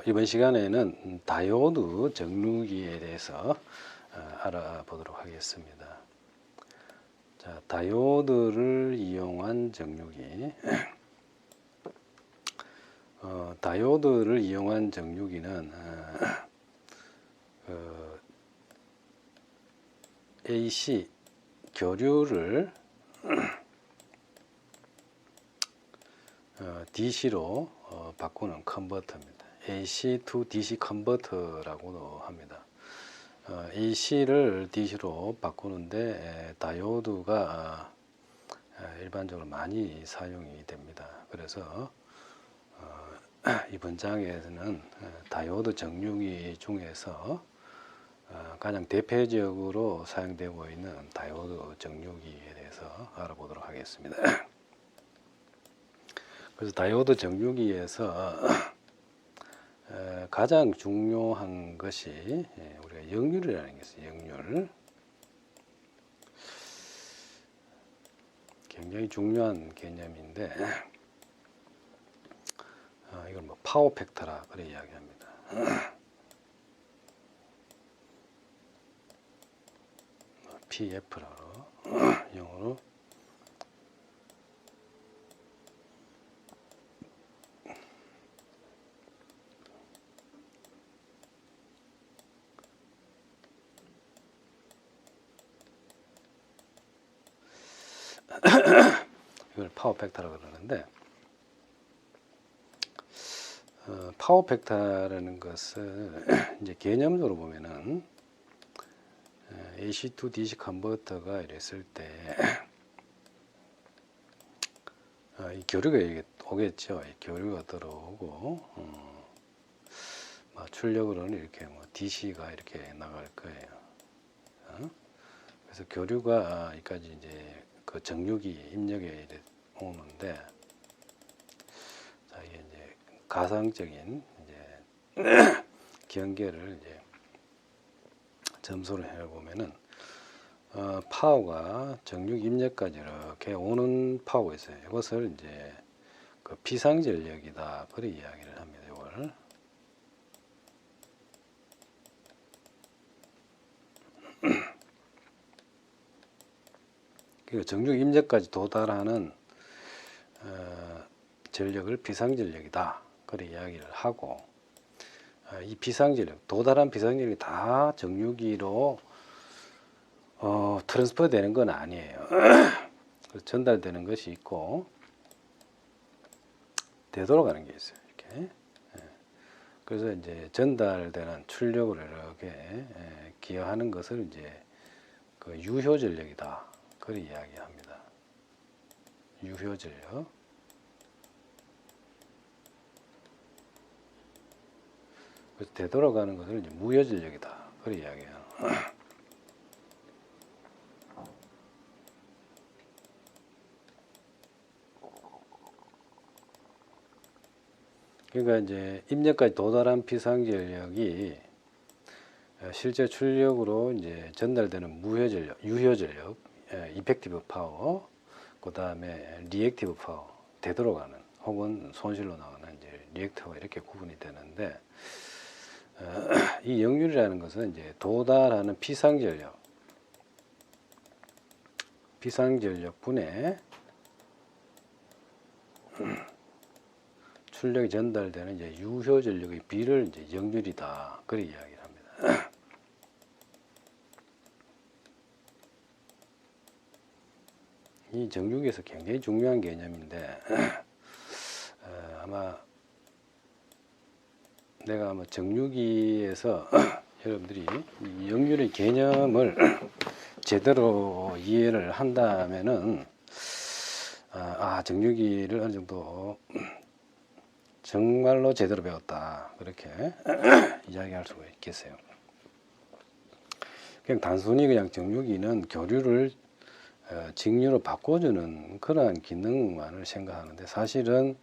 이번 시간에는 다이오드 정류기에 대해서 알아보도록 하겠습니다. 자, 다이오드를 이용한 정류기. 다이오드를 이용한 정류기는 AC 교류를 DC로 바꾸는 컨버터입니다. AC to DC 컨버터라고도 합니다. AC를 DC로 바꾸는데 다이오드가 일반적으로 많이 사용이 됩니다. 그래서 이번 장에서는 다이오드 정류기 중에서 가장 대표적으로 사용되고 있는 다이오드 정류기에 대해서 알아보도록 하겠습니다. 그래서 다이오드 정류기에서 가장 중요한 것이 우리가 역률이라는 게 있어요. 역률. 굉장히 중요한 개념인데 이걸 뭐 파워 팩터라 그래 이야기합니다. PF라고 영어로 이걸 파워 팩터라고 그러는데 파워 팩터라는 것을 이제 개념적으로 보면은 AC to DC 컨버터가 이랬을 때 이 교류가 오겠죠. 이 교류가 들어오고 출력으로는 이렇게 뭐 DC가 이렇게 나갈 거예요. 그래서 교류가 여기까지 이제 그 정류기 입력에 오는데, 자, 이게 이제 가상적인 이제 경계를 이제 점수를 해 보면은 파워가 정류기 입력까지 이렇게 오는 파워가 있어요. 이것을 이제 그 비상전력이다 그렇게 이야기를 합니다. 이걸 그 정류기 입력까지 도달하는 전력을 비상전력이다 그렇게 이야기를 하고, 이 비상전력, 도달한 비상전력이 다 정류기로 트랜스퍼 되는 건 아니에요. 전달되는 것이 있고 되돌아가는 게 있어요. 이렇게. 그래서 이제 전달되는 출력을 이렇게 기여하는 것을 이제 그 유효 전력이다 그렇게 이야기합니다. 유효 전력. 그래서 되돌아가는 것을 이제 무효 전력이다 그렇게 이야기해요. 그러니까 이제 입력까지 도달한 비상전력이 실제 출력으로 이제 전달되는 무효 전력, 유효 전력, 이펙티브 파워, 그 다음에 리액티브 파워, 되돌아가는 혹은 손실로 나가는 이제 리액터가 이렇게 구분이 되는데, 이 역률이라는 것은 이제 도달하는 비상전력 분의 출력이 전달되는 이제 유효 전력의 비를 이제 역률이다 그렇게 이야기를 합니다. 이 정류기에서 굉장히 중요한 개념인데 아마 내가 아마 정류기에서 여러분들이 이 역률의 개념을 제대로 이해를 한다면은 정류기를 어느 정도 정말로 제대로 배웠다 그렇게 이야기할 수가 있겠어요. 그냥 단순히 그냥 정류기는 교류를 직류로 바꿔주는 그러한 기능만을 생각하는데, 사실은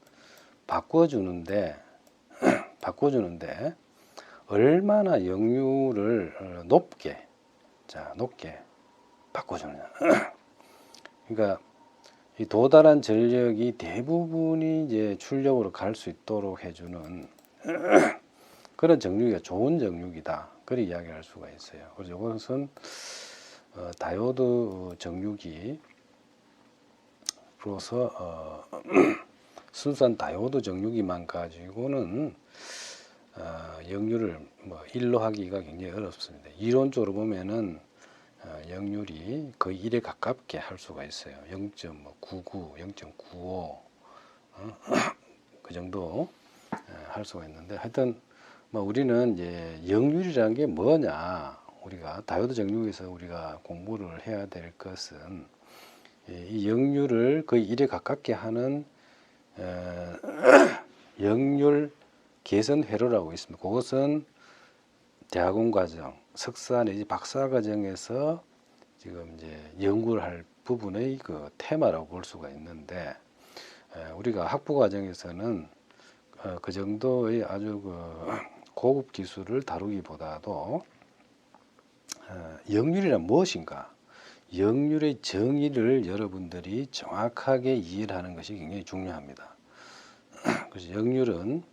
바꿔주는데 얼마나 역률을 높게 바꿔주느냐. 그러니까 이 도달한 전력이 대부분이 이제 출력으로 갈 수 있도록 해주는 그런 정육이 좋은 정육이다. 그렇게 이야기할 수가 있어요. 그래서 이것은 다이오드 정육이 로서 순수한 다이오드 정육이만 가지고는 역류를 뭐 1로 하기가 굉장히 어렵습니다. 이론적으로 보면은 역률이 거의 1에 가깝게 할 수가 있어요. 0.99, 0.95 그 정도 할 수가 있는데 하여튼 뭐 우리는 이제 역률이라는 게 뭐냐, 우리가 다이오드 정육에서 우리가 공부를 해야 될 것은 이 역률을 거의 1에 가깝게 하는 역률 개선 회로라고 있습니다. 그것은 대학원 과정, 석사 내지 박사 과정에서 지금 이제 연구를 할 부분의 그 테마라고 볼 수가 있는데, 우리가 학부 과정에서는 그 정도의 아주 그 고급 기술을 다루기보다도 역률이란 무엇인가, 역률의 정의를 여러분들이 정확하게 이해를 하는 것이 굉장히 중요합니다. 그래서 역률은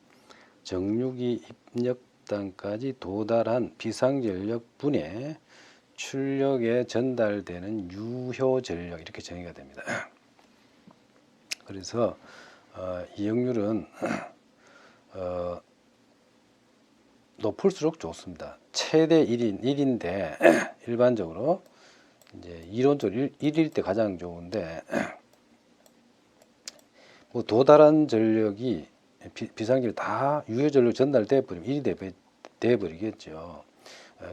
정육이 입력단까지 도달한 비상전력 분해 출력에 전달되는 유효 전력, 이렇게 정의가 됩니다. 그래서 이 역률은 높을수록 좋습니다. 최대 1인데 일반적으로 이제 이론적으로 1일 때 가장 좋은데, 뭐 도달한 전력이 비상전력 다 유효 전력 전달돼 버리면 1이 돼 버리겠죠.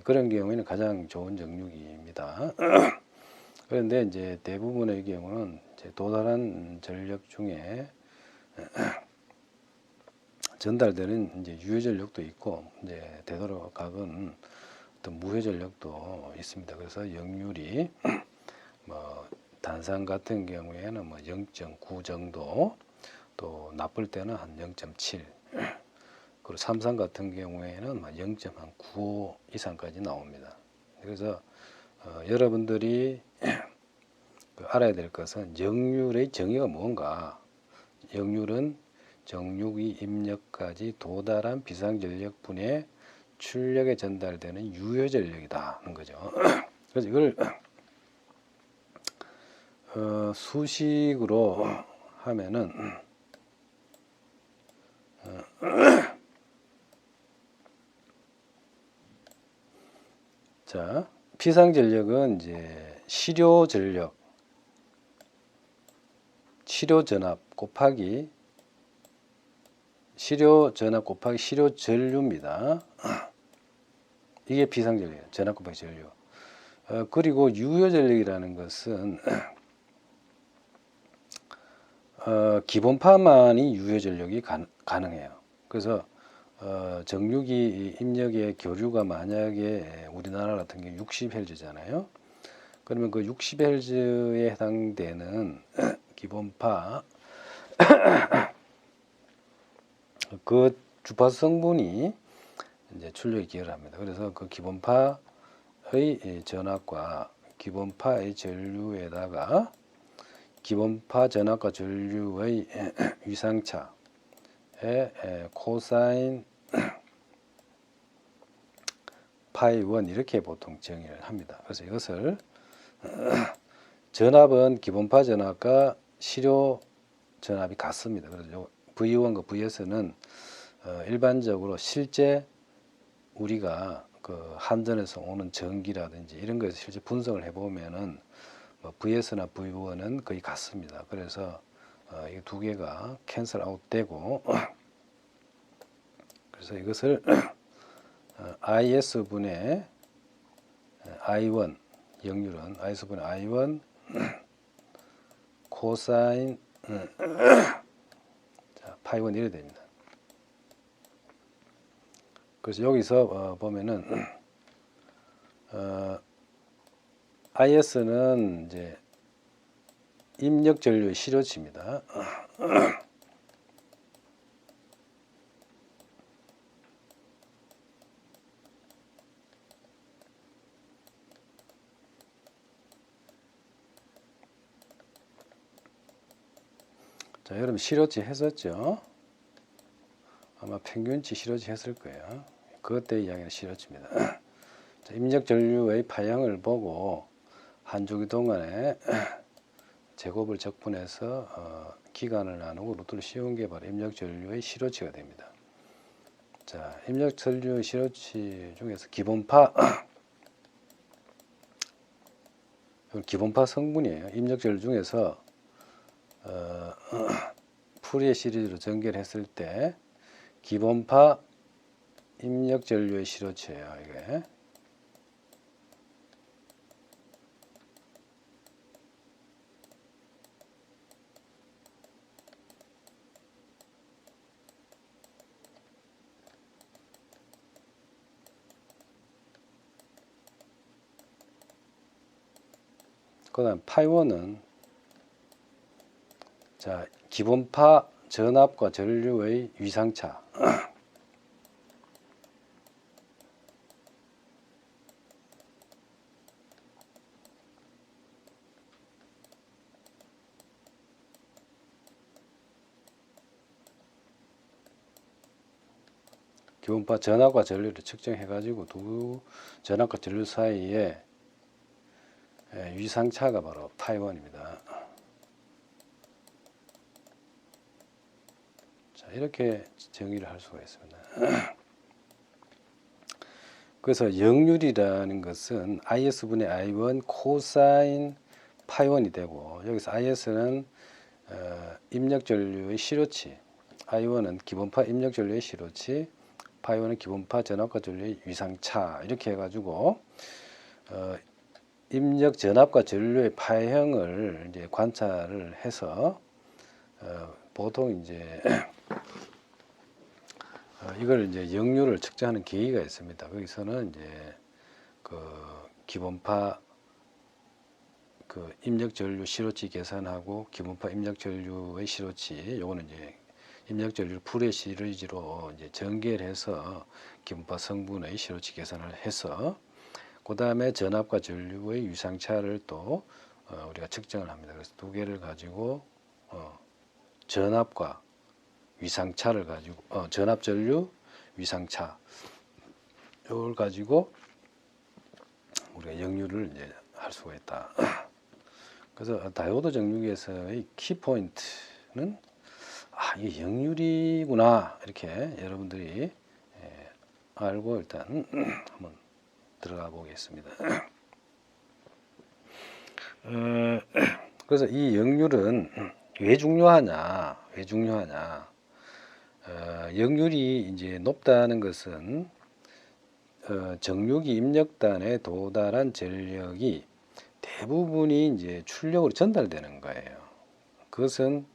그런 경우에는 가장 좋은 정육입니다. 그런데 이제 대부분의 경우는 이제 도달한 전력 중에 전달되는 이제 유효 전력도 있고, 이제 되도록각은 어떤 무효 전력도 있습니다. 그래서 역률이 뭐 단산 같은 경우에는 뭐 0.9 정도, 또 나쁠 때는 한 0.7, 그리고 삼산 같은 경우에는 0.95 이상까지 나옵니다. 그래서 여러분들이 알아야 될 것은 역률의 정의가 뭔가. 역률은 정육이 입력까지 도달한 비상전력 분해 출력에 전달되는 유효 전력이다 하는 거죠. 그래서 이걸 수식으로 하면은 자, 비상전력은 이제 시료전력, 시료전압 곱하기 시료전류입니다. 이게 비상전력이에요. 전압 곱하기 전류. 그리고 유효전력이라는 것은 기본파만이 유효전력이 가능해요. 그래서 정육이 입력의 교류가 만약에 우리나라 같은 경우 60Hz잖아요. 그러면 그 60Hz에 해당되는 기본파 그 주파수 성분이 이제 출력에 기여를 합니다. 그래서 그 기본파의 전압과 기본파의 전류에다가 기본파 전압과 전류의 위상차의 코사인 파이 1 이렇게 보통 정의를 합니다. 그래서 이것을 전압은 기본파 전압과 시료 전압이 같습니다. 그래서 V1과 Vs는 일반적으로 실제 우리가 그 한전에서 오는 전기라든지 이런 것을 실제 분석을 해보면은 Vs나 V1은 거의 같습니다. 그래서 이 두 개가 캔슬 아웃되고 그래서 이것을 IS분의 I1 역률은 IS분의 I1 코사인 파이1 이래 됩니다. 그래서 여기서 보면은 IS는 이제 입력 전류의 시료치입니다. 자, 여러분 시료치 했었죠? 아마 평균치 실어치 했을 거예요. 그것 때 이야기는 실어치입니다. 자, 입력 전류의 파형을 보고 한 주기 동안에 제곱을 적분해서 기간을 나누고 루트를 씌운 게 바로 입력 전류의 실어치가 됩니다. 자, 입력 전류 실어치 중에서 기본파 기본파 성분이에요. 입력 전류 중에서 푸리에 시리즈로 전개했을 때 기본파 입력 전류의 실어치예요. 이게. 그 다음 파이원은 자, 기본파 전압과 전류의 위상차. 기본파 전압과 전류를 측정해 가지고 두 전압과 전류 사이에 위상차가 바로 파이원입니다. 자, 이렇게 정의를 할 수가 있습니다. 그래서 역률이라는 것은 IS분의 I1 코사인 파이원이 되고, 여기서 IS는 입력 전류의 실어치, I1은 기본파 입력 전류의 실어치, 파이원은 기본파 전압과 전류의 위상차, 이렇게 해가지고 입력 전압과 전류의 파형을 이제 관찰을 해서 보통 이제 이걸 이제 역률을 측정하는 계기가 있습니다. 거기서는 이제 그 기본파 그 입력 전류 실어치 계산하고 기본파 입력 전류의 실어치, 요거는 이제 입력 전류 풀의 시리즈로 이제 전개해서 기본파 성분의 실어치 계산을 해서 그 다음에 전압과 전류의 위상차를 또 우리가 측정을 합니다. 그래서 두 개를 가지고 전압과 위상차를 가지고 전압 전류 위상차 이걸 가지고 우리가 역률을 이제 할 수가 있다. 그래서 다이오드 정류기에서의 키포인트는 이게 역률이구나, 이렇게 여러분들이 알고 일단 한번 들어가 보겠습니다. 그래서 이 역률은 왜 중요하냐? 역률이 이제 높다는 것은 정류기 입력단에 도달한 전력이 대부분이 이제 출력으로 전달되는 거예요. 그것은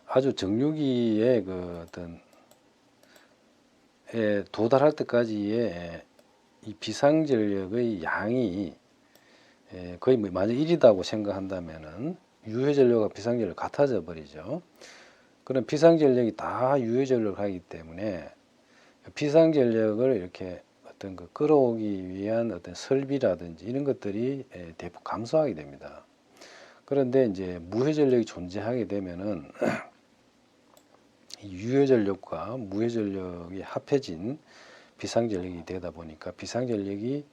아주 정류기의 그 어떤 도달할 때까지의 이 비상전력의 양이 거의 만약 1이다고 생각한다면은 유효전력과 비상전력 같아져 버리죠. 그런 비상전력이 다 유효전력을 하기 때문에 비상전력을 이렇게 어떤 그 끌어오기 위한 어떤 설비라든지 이런 것들이 대폭 감소하게 됩니다. 그런데 이제 무효전력이 존재하게 되면은 유효전력과 무효전력이 합해진 비상전력이 되다 보니까 비상전력이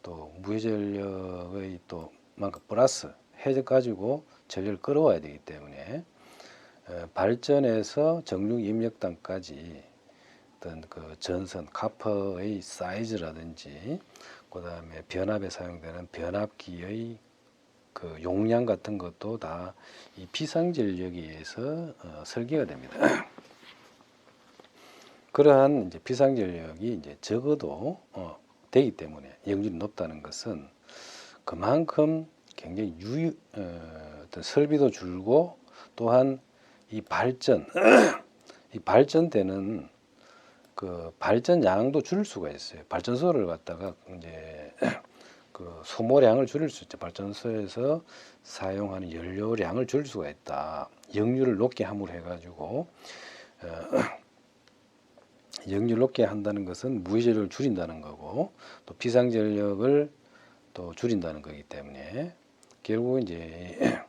또 무효전력의 또 만큼 플러스 해가지고 전력을 끌어와야 되기 때문에 발전에서 정류 입력단까지 어떤 그 전선 카퍼의 사이즈라든지 그 다음에 변압에 사용되는 변압기의 그 용량 같은 것도 다 이 비상전력에 의해서 설계가 됩니다. 그러한 이제 비상전력이 이제 적어도 되기 때문에 역률이 높다는 것은 그만큼 굉장히 어떤 설비도 줄고 또한 이 이 발전되는 그 발전량도 줄일 수가 있어요. 발전소를 갖다가 이제 그 소모량을 줄일 수 있죠. 발전소에서 사용하는 연료량을 줄일 수가 있다. 역률을 높게 함으로 해가지고 역률을 높게 한다는 것은 무효전력을 줄인다는 거고 또 비상전력을 또 줄인다는 거기 때문에 결국 이제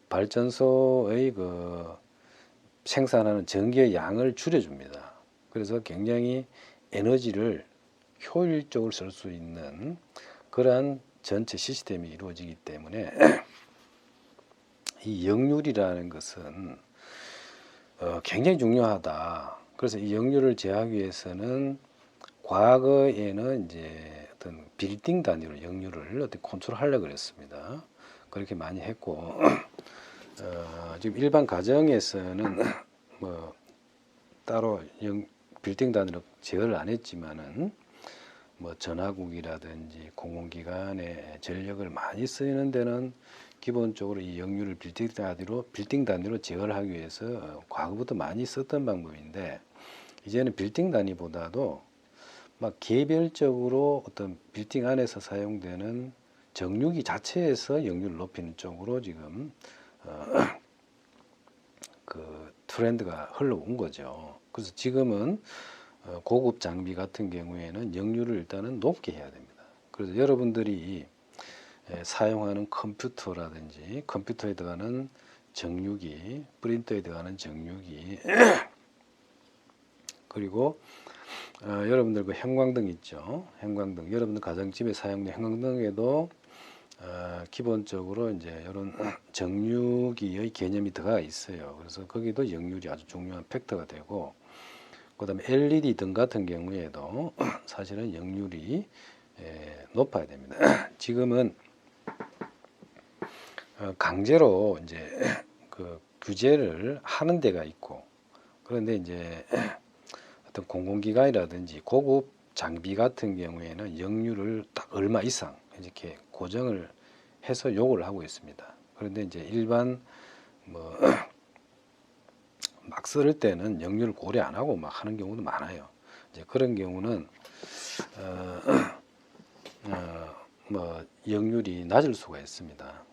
발전소의 그 생산하는 전기의 양을 줄여줍니다. 그래서 굉장히 에너지를 효율적으로 쓸 수 있는 그러한 전체 시스템이 이루어지기 때문에 이 역률이라는 것은 굉장히 중요하다. 그래서 이 역률을 제어하기 위해서는 과거에는 이제 어떤 빌딩 단위로 역률을 어떻게 컨트롤하려고 그랬습니다. 그렇게 많이 했고 지금 일반 가정에서는 뭐 따로 빌딩 단위로 제어를 안 했지만은 뭐 전화국이라든지 공공기관의 전력을 많이 쓰이는 데는 기본적으로 이 역률을 빌딩 단위로 제어를 하기 위해서 과거부터 많이 썼던 방법인데 이제는 빌딩 단위보다도 막 개별적으로 어떤 빌딩 안에서 사용되는 정유기 자체에서 역률을 높이는 쪽으로 지금 그 트렌드가 흘러온 거죠. 그래서 지금은 고급 장비 같은 경우에는 역률을 일단은 높게 해야 됩니다. 그래서 여러분들이 사용하는 컴퓨터라든지 컴퓨터에 들어가는 정유기, 프린터에 들어가는 정유기 그리고 여러분들 그 형광등 있죠. 형광등 여러분들 가정집에 사용되는 형광등에도 기본적으로 이제 이런 정유기의 개념이 들어가 있어요. 그래서 거기도 역률이 아주 중요한 팩터가 되고 그다음에 LED 등 같은 경우에도 사실은 역률이 높아야 됩니다. 지금은 강제로 이제 그 규제를 하는 데가 있고 그런데 이제 어떤 공공기관이라든지 고급 장비 같은 경우에는 역률을 딱 얼마 이상 이렇게 고정을 해서 요구를 하고 있습니다. 그런데 이제 일반 뭐 막 쓸 때는 역률을 고려 안 하고 막 하는 경우도 많아요. 이제 그런 경우는 뭐 역률이 낮을 수가 있습니다.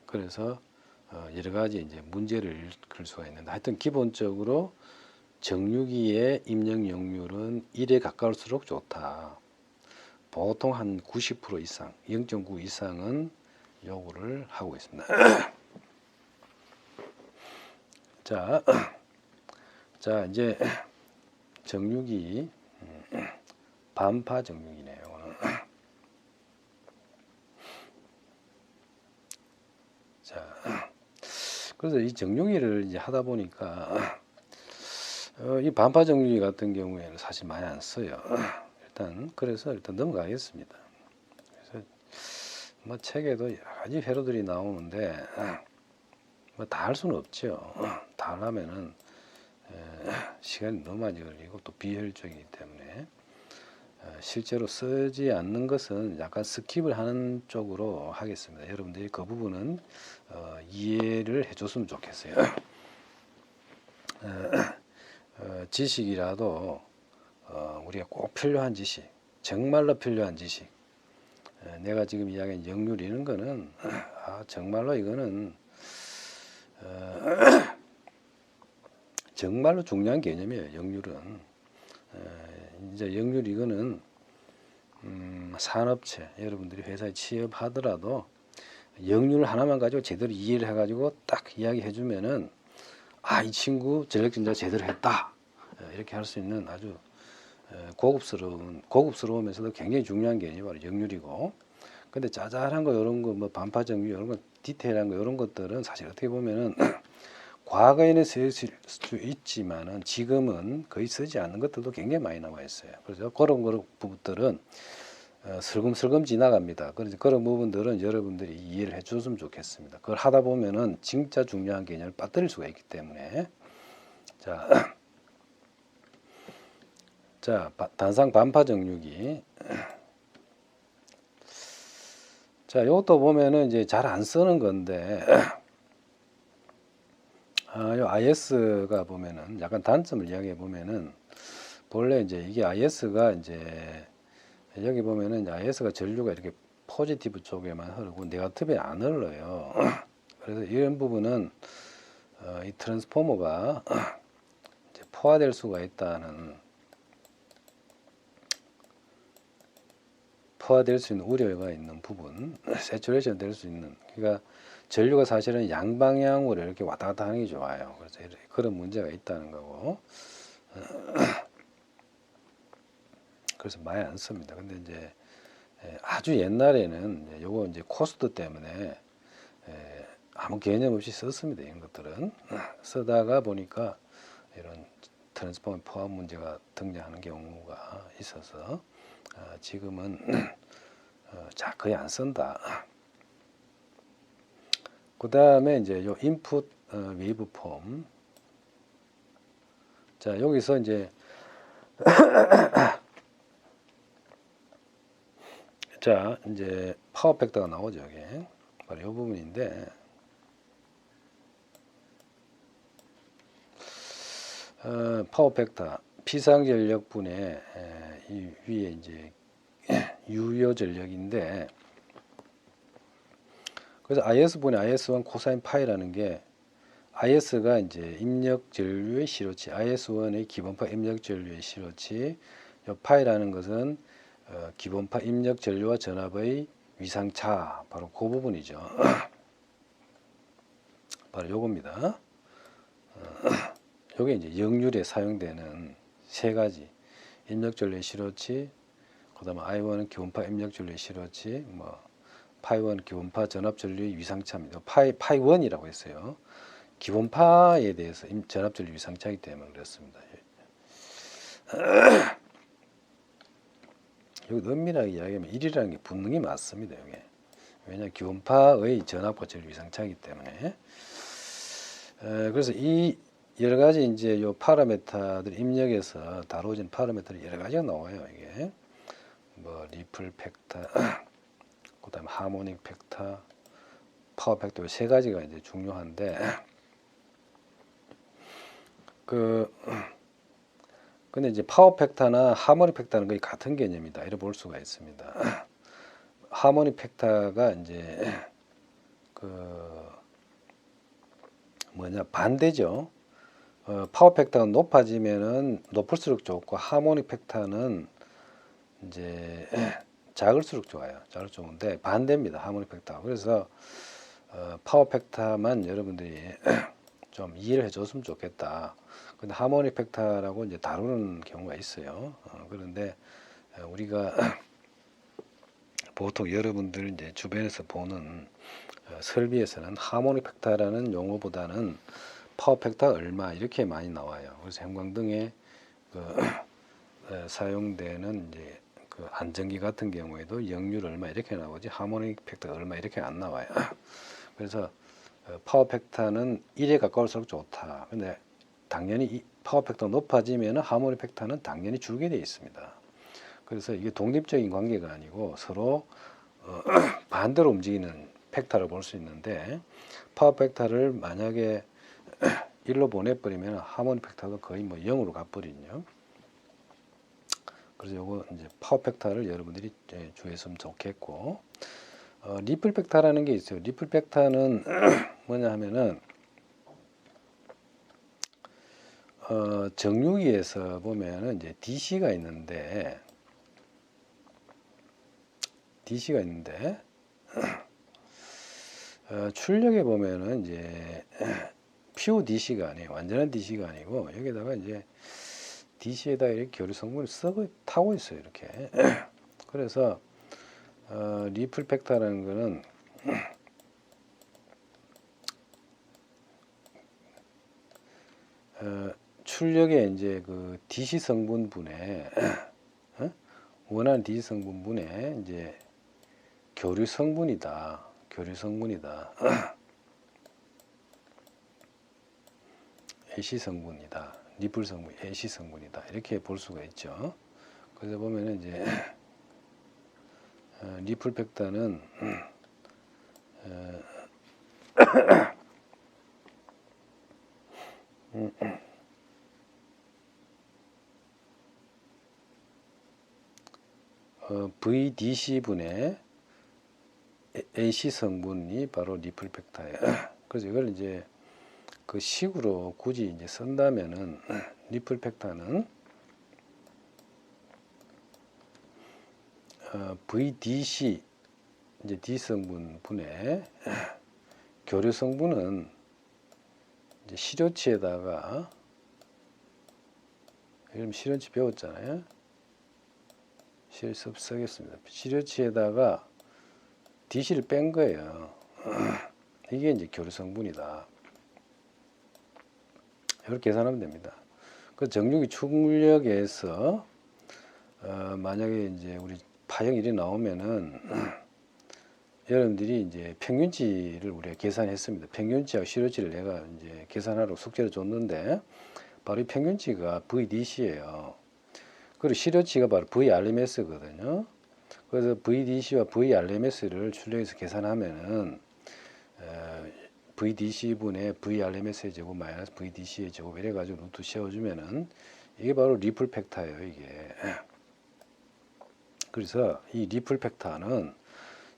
그래서 여러 가지 이제 문제를 일으킬 수가 있는데 하여튼 기본적으로 정유기의 입력 역률은 1에 가까울수록 좋다. 보통 한 90% 이상, 0.9 이상은 요구를 하고 있습니다. 자 이제 정유기 반파 정유기네요. 자 그래서 이 정유기를 이제 하다 보니까 이 반파 정유기 같은 경우에는 사실 많이 안 써요. 그래서 일단 넘어가겠습니다. 그래서 뭐 책에도 여러 가지 회로들이 나오는데 뭐 다 할 수는 없죠. 다 하려면은 시간이 너무 많이 걸리고 또 비효율적이기 때문에 실제로 쓰지 않는 것은 약간 스킵을 하는 쪽으로 하겠습니다. 여러분들이 그 부분은 이해를 해줬으면 좋겠어요. 지식이라도 우리가 꼭 필요한 지식, 정말로 필요한 지식. 내가 지금 이야기한 역률 이런 거는 정말로 이거는 정말로 중요한 개념이에요. 역률은 이제 역률 이거는 산업체 여러분들이 회사에 취업하더라도 역률 하나만 가지고 제대로 이해를 해가지고 딱 이야기해 주면은 이 친구 전력 진짜 제대로 했다 이렇게 할 수 있는 아주 고급스러우면서도 굉장히 중요한 개념이 바로 역률이고 근데 짜잘한 거 이런 거 뭐 반파 정유 이런 거 디테일한 거 이런 것들은 사실 어떻게 보면은 과거에는 쓸 수 있지만은 지금은 거의 쓰지 않는 것들도 굉장히 많이 남아 있어요. 그래서 그런 부분들은 슬금슬금 지나갑니다. 그래서 그런 부분들은 여러분들이 이해를 해줬으면 좋겠습니다. 그걸 하다 보면은 진짜 중요한 개념을 빠뜨릴 수가 있기 때문에 자 단상 반파 정유기 자 이것도 보면은 이제 잘 안 쓰는 건데 요 IS가 보면은 약간 단점을 이야기해 보면은 본래 이제 이게 IS가 이제 여기 보면은 IS가 전류가 이렇게 포지티브 쪽에만 흐르고 네거티브에 안 흘러요. 그래서 이런 부분은 이 트랜스포머가 이제 포화될 수가 있다는 포화될 수 있는 우려가 있는 부분, 세츄레이션 될 수 있는 그러니까 전류가 사실은 양방향으로 이렇게 왔다 갔다 하는 게 좋아요. 그래서 그런 문제가 있다는 거고. 그래서 많이 안 씁니다. 근데 이제 아주 옛날에는 요거 이제 코스트 때문에 아무 개념 없이 썼습니다. 이런 것들은 쓰다가 보니까 이런 트랜스포머 포함 문제가 등장하는 경우가 있어서 지금은 거의 안 쓴다. 그 다음에 이제 요 인풋 웨이브 폼. 자, 여기서 이제 자, 이제 파워 팩터가 나오죠. 여기 바로 이 부분인데, 파워 팩터 비상전력분의 이 위에 이제 유효 전력인데, 그래서 IS분의 IS1 코사인 파이라는 게 IS가 이제 입력 전류의 시로치, IS1의 기본파 입력 전류의 시로치, 요 파이라는 것은 기본파 입력 전류와 전압의 위상차, 바로 그 부분이죠. 바로 요겁니다. 요게 이제 역률에 사용되는 세 가지 입력 전류의 시로치, 그다음에 I1은 기본파 입력 전류의 시로치, 파이1 기본파 전압 전류의 위상차입니다. 파이1이라고 했어요. 기본파에 대해서 전압 전류 위상차이기 때문에 그렇습니다. 여기 엄밀하게 이야기하면 1이라는 게 분능이 맞습니다. 여기. 왜냐하면 기본파의 전압과 전류 위상차이기 때문에. 그래서 이 여러 가지 이제 요 파라메터들 입력해서 다루어진 파라메터들이 여러 가지가 나와요. 이게 리플 팩터, 그다음 하모닉 팩터, 파워 팩터 세 가지가 이제 중요한데 근데 이제 파워 팩터나 하모닉 팩터는 거의 같은 개념이다. 이렇게 볼 수가 있습니다. 하모닉 팩터가 이제 반대죠. 파워 팩터가 높아지면은 높을수록 좋고 하모닉 팩터는 이제 작을수록 좋아요. 작을수록 좋은데 반대입니다. 하모닉 팩터. 그래서 파워 팩터만 여러분들이 좀 이해를 해줬으면 좋겠다. 근데 하모닉 팩터라고 이제 다루는 경우가 있어요. 그런데 우리가 보통 여러분들 이제 주변에서 보는 설비에서는 하모닉 팩터라는 용어보다는 파워 팩터 얼마 이렇게 많이 나와요. 그래서 형광등에 사용되는 이제 안전기 같은 경우에도 역률 얼마 이렇게 나오지 하모닉 팩터 얼마 이렇게 안 나와요. 그래서 파워 팩터는 1에 가까울수록 좋다. 근데 당연히 이 파워 팩터가 높아지면 하모닉 팩터는 당연히 줄게 되어 있습니다. 그래서 이게 독립적인 관계가 아니고 서로 반대로 움직이는 팩터를 볼 수 있는데 파워 팩터를 만약에 1로 보내버리면 하모닉 팩터도 거의 0으로 가버리죠. 그래서 요거 이제 파워 팩터를 여러분들이 주의했으면 좋겠고, 리플 팩터라는 게 있어요. 리플 팩터는 뭐냐 하면은 정유기에서 보면은 이제 DC가 있는데 출력에 보면은 이제 퓨어 DC가 아니에요. 완전한 DC가 아니고 여기다가 이제 DC에다 이렇게 교류 성분을 타고 있어요. 이렇게. 그래서 리플 팩터라는 거는 출력에 이제 그 DC 성분분에 원하는 DC 성분분에 이제 교류 성분이다. AC 성분이다. 리플 성분, AC 성분이다. 이렇게 볼 수가 있죠. 그래서 보면은 이제 리플 팩터는 VDC 분의 AC 성분이 바로 리플 팩터예요. 그래서 이걸 이제 그 식으로 굳이 이제 쓴다면은 리플 팩터는 VDC 이제 D 성분 분의 교류 성분은 이제 시료치에다가, 이름 시료치 배웠잖아요. 실습 쓰겠습니다. 시료치에다가 DC를 뺀 거예요. 이게 이제 교류 성분이다. 이렇게 계산하면 됩니다. 그 정육이 출력에서 만약에 이제 우리 파형일이 나오면은 여러분들이 이제 평균치를 우리가 계산했습니다. 평균치하고 시료치를 내가 이제 계산하라고 숙제를 줬는데 바로 이 평균치가 VDC예요. 그리고 시료치가 바로 VRMS거든요. 그래서 VDC와 VRMS를 출력해서 계산하면은 VDC분의 VRMS의 제곱 마이너스 VDC의 제곱 이래 가지고 루트 씌워주면은 이게 바로 리플 팩터예요. 이게. 그래서 이 리플 팩터는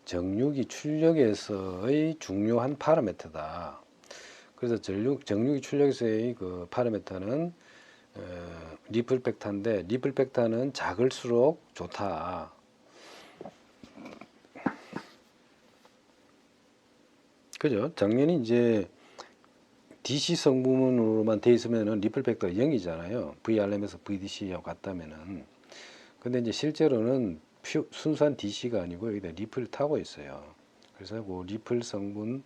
정육이 출력에서의 중요한 파라미터다. 그래서 정육이 출력에서의 그 파라미터는 리플 팩터인데, 리플 팩터는 작을수록 좋다. 그죠? 작년에 이제 DC 성분으로만 돼 있으면은 리플 팩터가 0이잖아요. VRM에서 VDC하고 같다면은. 근데 이제 실제로는 순수한 DC가 아니고 여기다 리플을 타고 있어요. 그래서 그 리플 성분의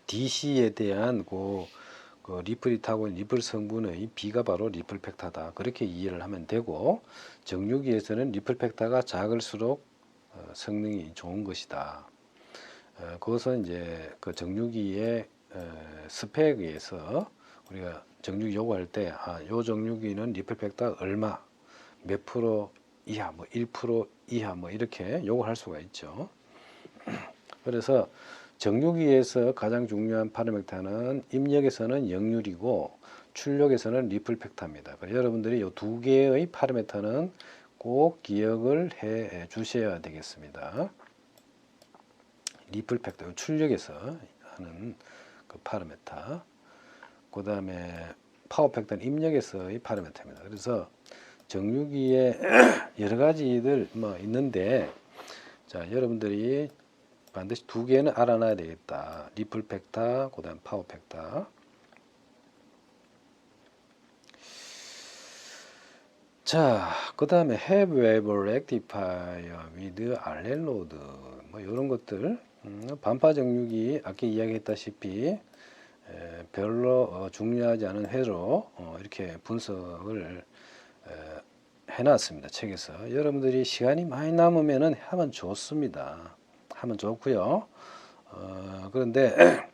DC에 대한 그 리플이 타고 있는 리플 성분의 B가 바로 리플 팩터다. 그렇게 이해를 하면 되고, 정유기에서는 리플 팩터가 작을수록 성능이 좋은 것이다. 그것은 이제 그 정유기의 스펙에 의해서 우리가 정유기 요구할 때, 요 정유기는 리플 팩터 얼마, 몇 프로 이하, 뭐 1% 이하, 뭐 이렇게 요구할 수가 있죠. 그래서 정유기에서 가장 중요한 파라미터는 입력에서는 역률이고 출력에서는 리플 팩터입니다. 여러분들이 이 두 개의 파라미터는 꼭 기억을 해 주셔야 되겠습니다. 리플 팩터, 출력에서 하는 그 파라미터. 그 다음에 파워 팩터는 입력에서의 파라미터입니다. 그래서 정유기에 여러 가지들 뭐 있는데, 자, 여러분들이 반드시 두 개는 알아놔야 되겠다. 리플 팩터, 그 다음 파워 팩터. 자, 그 다음에 have ever rectifier with RL load, 뭐 이런 것들. 반파 정유기 아까 이야기했다시피 별로 중요하지 않은 회로 이렇게 분석을 해놨습니다. 책에서. 여러분들이 시간이 많이 남으면은 하면 좋습니다. 하면 좋고요. 그런데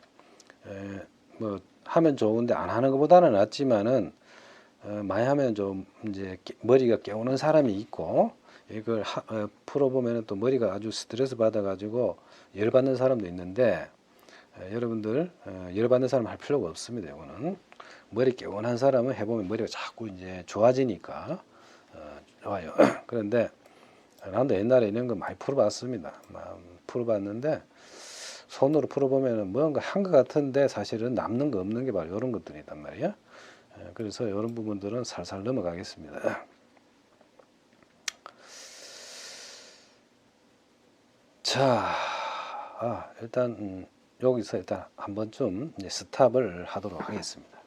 뭐 하면 좋은데 안 하는 것보다는 낫지만은 많이 하면 좀 이제 머리가 깨우는 사람이 있고, 이걸 풀어보면은 또 머리가 아주 스트레스 받아가지고 열받는 사람도 있는데, 여러분들 열받는 사람 할 필요가 없습니다. 이거는 머리 깨우는 사람은 해보면 머리가 자꾸 이제 좋아지니까 좋아요. 그런데 나도 옛날에 이런 거 많이 풀어봤습니다. 풀어봤는데 손으로 풀어보면 뭔가 한 것 같은데 사실은 남는 거 없는 게 바로 이런 것들이단 말이야. 그래서 이런 부분들은 살살 넘어가겠습니다. 자, 일단 여기서 일단 한 번쯤 스탑을 하도록 하겠습니다.